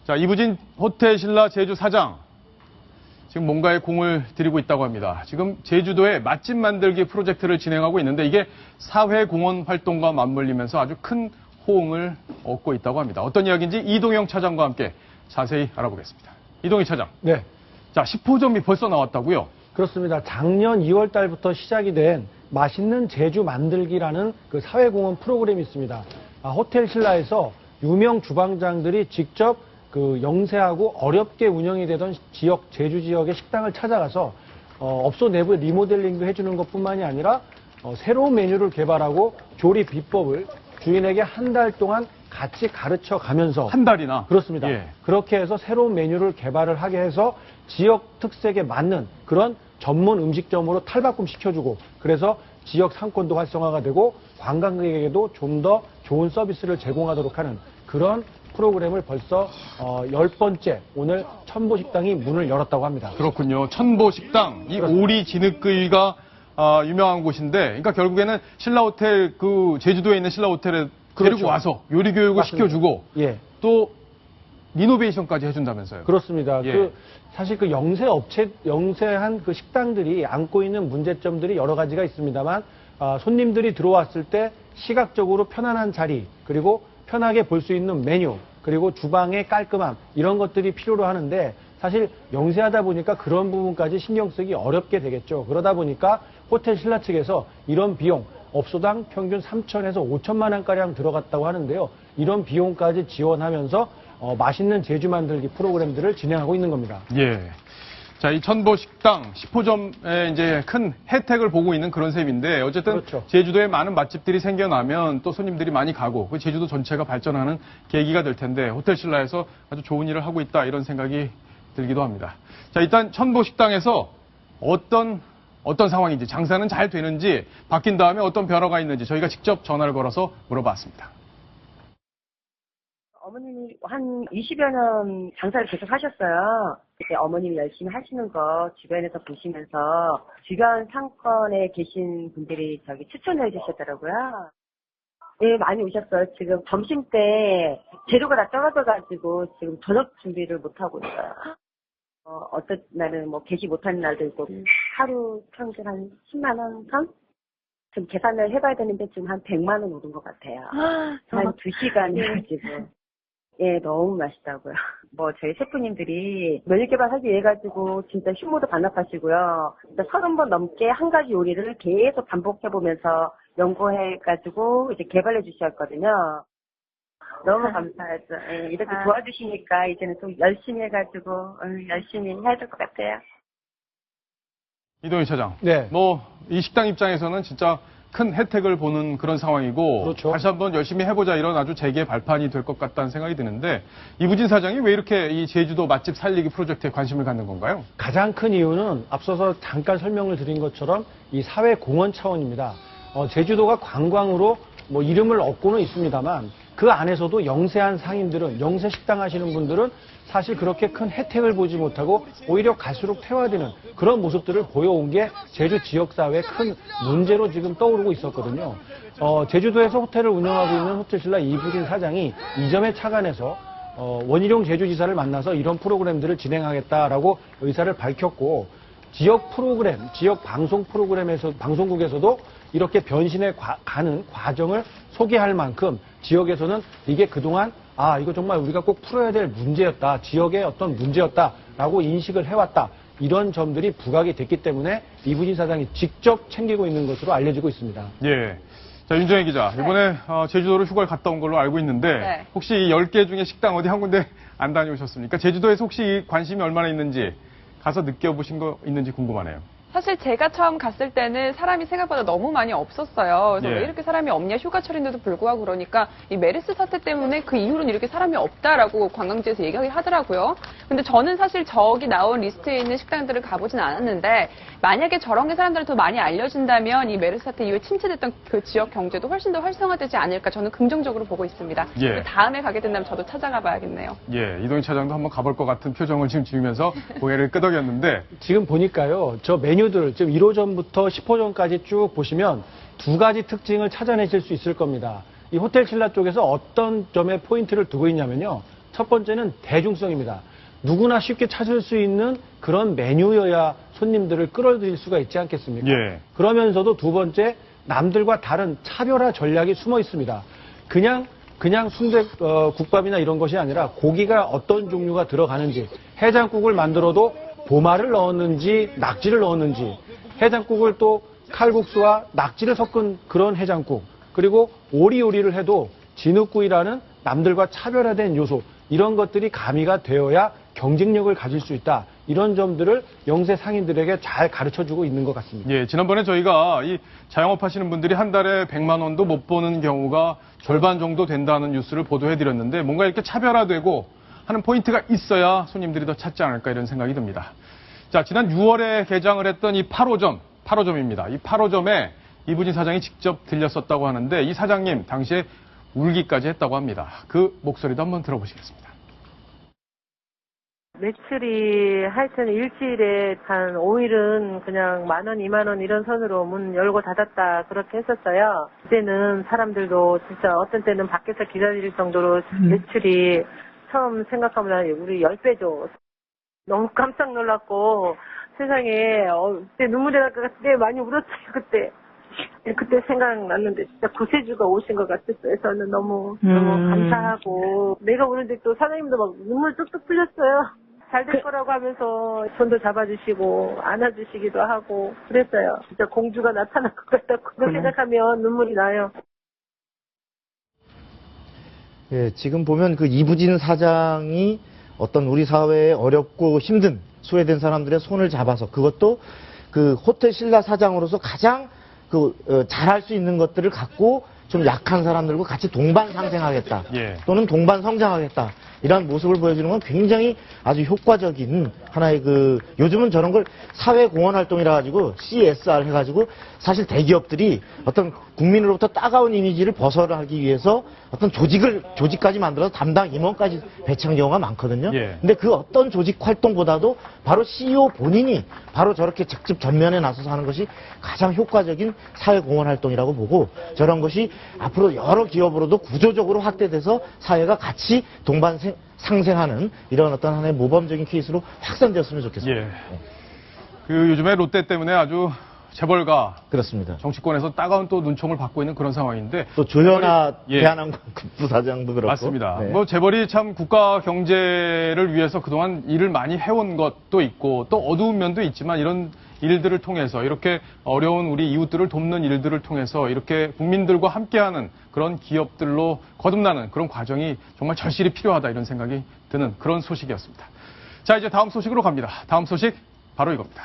자, 이부진 호텔 신라 제주 사장. 지금 뭔가에 공을 들이고 있다고 합니다. 지금 제주도에 맛집 만들기 프로젝트를 진행하고 있는데 이게 사회공헌 활동과 맞물리면서 아주 큰 호응을 얻고 있다고 합니다. 어떤 이야기인지 이동영 차장과 함께 자세히 알아보겠습니다. 이동희 차장. 네. 자, 10호점이 벌써 나왔다고요? 그렇습니다. 작년 2월 달부터 시작이 된 맛있는 제주 만들기라는 그 사회공헌 프로그램이 있습니다. 호텔 신라에서 유명 주방장들이 직접 그 영세하고 어렵게 운영이 되던 지역, 제주 지역의 식당을 찾아가서 업소 내부 리모델링도 해주는 것뿐만이 아니라 새로운 메뉴를 개발하고 조리 비법을 주인에게 한 달 동안 같이 가르쳐 가면서 한 달이나? 그렇습니다. 예. 그렇게 해서 새로운 메뉴를 개발을 하게 해서 지역 특색에 맞는 그런 전문 음식점으로 탈바꿈 시켜주고 그래서 지역 상권도 활성화가 되고 관광객에게도 좀 더 좋은 서비스를 제공하도록 하는 그런 프로그램을 벌써 10번째 오늘 천보식당이 문을 열었다고 합니다. 그렇군요. 천보식당, 이 그렇습니다. 오리 진흙구이가 유명한 곳인데, 그러니까 결국에는 신라호텔, 그 제주도에 있는 신라호텔에 그렇죠. 데리고 와서 요리 교육을 맞습니다. 시켜주고, 예. 또 리노베이션까지 해준다면서요. 그렇습니다. 예. 사실 그 영세한 그 식당들이 안고 있는 문제점들이 여러 가지가 있습니다만, 손님들이 들어왔을 때 시각적으로 편안한 자리, 그리고 편하게 볼 수 있는 메뉴, 그리고 주방의 깔끔함, 이런 것들이 필요로 하는데, 사실 영세하다 보니까 그런 부분까지 신경 쓰기 어렵게 되겠죠. 그러다 보니까 호텔 신라 측에서 이런 비용, 업소당 평균 3천에서 5천만 원가량 들어갔다고 하는데요. 이런 비용까지 지원하면서 맛있는 제주 만들기 프로그램들을 진행하고 있는 겁니다. 예. 자, 이 천보식당 10호점에 이제 큰 혜택을 보고 있는 그런 셈인데, 어쨌든 그렇죠. 제주도에 많은 맛집들이 생겨나면 또 손님들이 많이 가고, 그 제주도 전체가 발전하는 계기가 될 텐데, 호텔 신라에서 아주 좋은 일을 하고 있다, 이런 생각이 들기도 합니다. 자, 일단 천보식당에서 어떤 상황인지, 장사는 잘 되는지, 바뀐 다음에 어떤 변화가 있는지 저희가 직접 전화를 걸어서 물어봤습니다. 어머님이 한 20여 년 장사를 계속 하셨어요. 그때 어머님이 열심히 하시는 거 주변에서 보시면서 주변 상권에 계신 분들이 추천해 주셨더라고요. 네, 많이 오셨어요. 지금 점심 때 재료가 다 떨어져가지고 지금 저녁 준비를 못하고 있어요. 어떤 날은 뭐 계시 못하는 날도 있고 하루 평균 한 10만 원 선? 지금 계산을 해봐야 되는데 지금 한 100만 원 오른 것 같아요. 한 2시간이요 지금. 예, 너무 맛있다고요. 저희 셰프님들이 메뉴 개발하기 위해 가지고 진짜 휴무도 반납하시고요. 30번 넘게 한 가지 요리를 계속 반복해보면서 연구해가지고 이제 개발해 주셨거든요. 너무 감사하죠. 예, 이렇게 도와주시니까 이제는 좀 열심히 해가지고 열심히 해야 될 것 같아요. 이동희 차장. 네. 이 식당 입장에서는 진짜 큰 혜택을 보는 그런 상황이고, 그렇죠. 다시 한번 열심히 해보자, 이런 아주 재기의 발판이 될 것 같다는 생각이 드는데, 이부진 사장이 왜 이렇게 이 제주도 맛집 살리기 프로젝트에 관심을 갖는 건가요? 가장 큰 이유는 앞서서 잠깐 설명을 드린 것처럼 이 사회공헌 차원입니다. 제주도가 관광으로 이름을 얻고는 있습니다만 그 안에서도 영세한 상인들은, 영세 식당 하시는 분들은 사실 그렇게 큰 혜택을 보지 못하고 오히려 갈수록 퇴화되는 그런 모습들을 보여온 게 제주 지역사회의 큰 문제로 지금 떠오르고 있었거든요. 제주도에서 호텔을 운영하고 있는 호텔신라 이부진 사장이 이 점에 착안해서 원희룡 제주지사를 만나서 이런 프로그램들을 진행하겠다라고 의사를 밝혔고, 지역 프로그램, 지역 방송 프로그램에서, 방송국에서도 이렇게 변신해 가는 과정을 소개할 만큼 지역에서는 이게 그동안 이거 정말 우리가 꼭 풀어야 될 문제였다, 지역의 어떤 문제였다라고 인식을 해왔다, 이런 점들이 부각이 됐기 때문에 이부진 사장이 직접 챙기고 있는 것으로 알려지고 있습니다. 예. 자, 윤정혜 기자. 이번에 제주도로 휴가를 갔다 온 걸로 알고 있는데, 혹시 이 10개 중에 식당 어디 한 군데 안 다녀오셨습니까? 제주도에서 혹시 관심이 얼마나 있는지, 가서 느껴보신 거 있는지 궁금하네요. 사실 제가 처음 갔을 때는 사람이 생각보다 너무 많이 없었어요. 그래서 예. 왜 이렇게 사람이 없냐, 휴가철인데도 불구하고. 그러니까 이 메르스 사태 때문에 그 이후로는 이렇게 사람이 없다라고 관광지에서 얘기하긴 하더라고요. 근데 저는 사실 저기 나온 리스트에 있는 식당들을 가보진 않았는데, 만약에 저런 게 사람들한테 더 많이 알려진다면 이 메르스 사태 이후에 침체됐던 그 지역 경제도 훨씬 더 활성화되지 않을까, 저는 긍정적으로 보고 있습니다. 예. 다음에 가게 된다면 저도 찾아가 봐야겠네요. 예, 이동희 차장도 한번 가볼 것 같은 표정을 지금 지으면서 고개를 끄덕였는데, 지금 보니까요, 저 메뉴들, 지금 1호점부터 10호점까지 쭉 보시면 두 가지 특징을 찾아내실 수 있을 겁니다. 이 호텔 신라 쪽에서 어떤 점에 포인트를 두고 있냐면요, 첫 번째는 대중성입니다. 누구나 쉽게 찾을 수 있는 그런 메뉴여야 손님들을 끌어들일 수가 있지 않겠습니까? 예. 그러면서도 두 번째, 남들과 다른 차별화 전략이 숨어 있습니다. 그냥 순대 국밥이나 이런 것이 아니라 고기가 어떤 종류가 들어가는지, 해장국을 만들어도 보마를 넣었는지 낙지를 넣었는지, 해장국을 또 칼국수와 낙지를 섞은 그런 해장국, 그리고 오리요리를 해도 진흙구이라는 남들과 차별화된 요소, 이런 것들이 가미가 되어야 경쟁력을 가질 수 있다. 이런 점들을 영세 상인들에게 잘 가르쳐주고 있는 것 같습니다. 예, 지난번에 저희가 이 자영업 하시는 분들이 한 달에 100만 원도 못 버는 경우가 절반 정도 된다는 뉴스를 보도해드렸는데, 뭔가 이렇게 차별화되고 하는 포인트가 있어야 손님들이 더 찾지 않을까 이런 생각이 듭니다. 자, 지난 6월에 개장을 했던 이 8호점입니다. 이 8호점에 이부진 사장이 직접 들렸었다고 하는데, 이 사장님 당시에 울기까지 했다고 합니다. 그 목소리도 한번 들어보시겠습니다. 매출이 하여튼 일주일에 한 5일은 그냥 10,000원, 20,000원 이런 선으로 문 열고 닫았다 그렇게 했었어요. 그때는 사람들도 진짜 어떤 때는 밖에서 기다릴 정도로 매출이 처음 생각하면 우리 10배죠. 너무 깜짝 놀랐고 세상에 그때 눈물이 날 것 같은데 많이 울었어요. 그때 생각났는데 진짜 구세주가 오신 것 같았어요. 저는 너무 감사하고 내가 우는데 또 사장님도 막 눈물 뚝뚝 흘렸어요. 잘 될 거라고 하면서 손도 잡아주시고 안아주시기도 하고 그랬어요. 진짜 공주가 나타날 것 같다고 그거 생각하면 눈물이 나요. 예, 지금 보면 그 이부진 사장이 어떤 우리 사회에 어렵고 힘든 소외된 사람들의 손을 잡아서, 그것도 그 호텔 신라 사장으로서 가장 잘할 수 있는 것들을 갖고 좀 약한 사람들과 같이 동반 상생하겠다. 예. 또는 동반 성장하겠다. 이런 모습을 보여주는 건 굉장히 아주 효과적인 하나의 요즘은 저런 걸 사회공헌 활동이라 가지고 CSR 해가지고 사실 대기업들이 어떤 국민으로부터 따가운 이미지를 벗어나기 위해서 어떤 조직까지 만들어서 담당 임원까지 배치한 경우가 많거든요. 예. 근데 그 어떤 조직 활동보다도 바로 CEO 본인이 바로 저렇게 직접 전면에 나서서 하는 것이 가장 효과적인 사회공헌 활동이라고 보고, 저런 것이 앞으로 여러 기업으로도 구조적으로 확대돼서 사회가 같이 동반 상생하는 이런 어떤 하나의 모범적인 케이스로 확산되었으면 좋겠습니다. 예. 요즘에 롯데 때문에 아주 재벌가 그렇습니다. 정치권에서 따가운 또 눈총을 받고 있는 그런 상황인데, 또 조현아 예. 대한항공 부사장도 그렇고. 맞습니다. 네. 재벌이 참 국가 경제를 위해서 그동안 일을 많이 해온 것도 있고 또 어두운 면도 있지만, 이런 일들을 통해서 이렇게 어려운 우리 이웃들을 돕는 일들을 통해서 이렇게 국민들과 함께하는 그런 기업들로 거듭나는 그런 과정이 정말 절실히 필요하다 이런 생각이 드는 그런 소식이었습니다. 자, 이제 다음 소식으로 갑니다. 다음 소식 바로 이겁니다.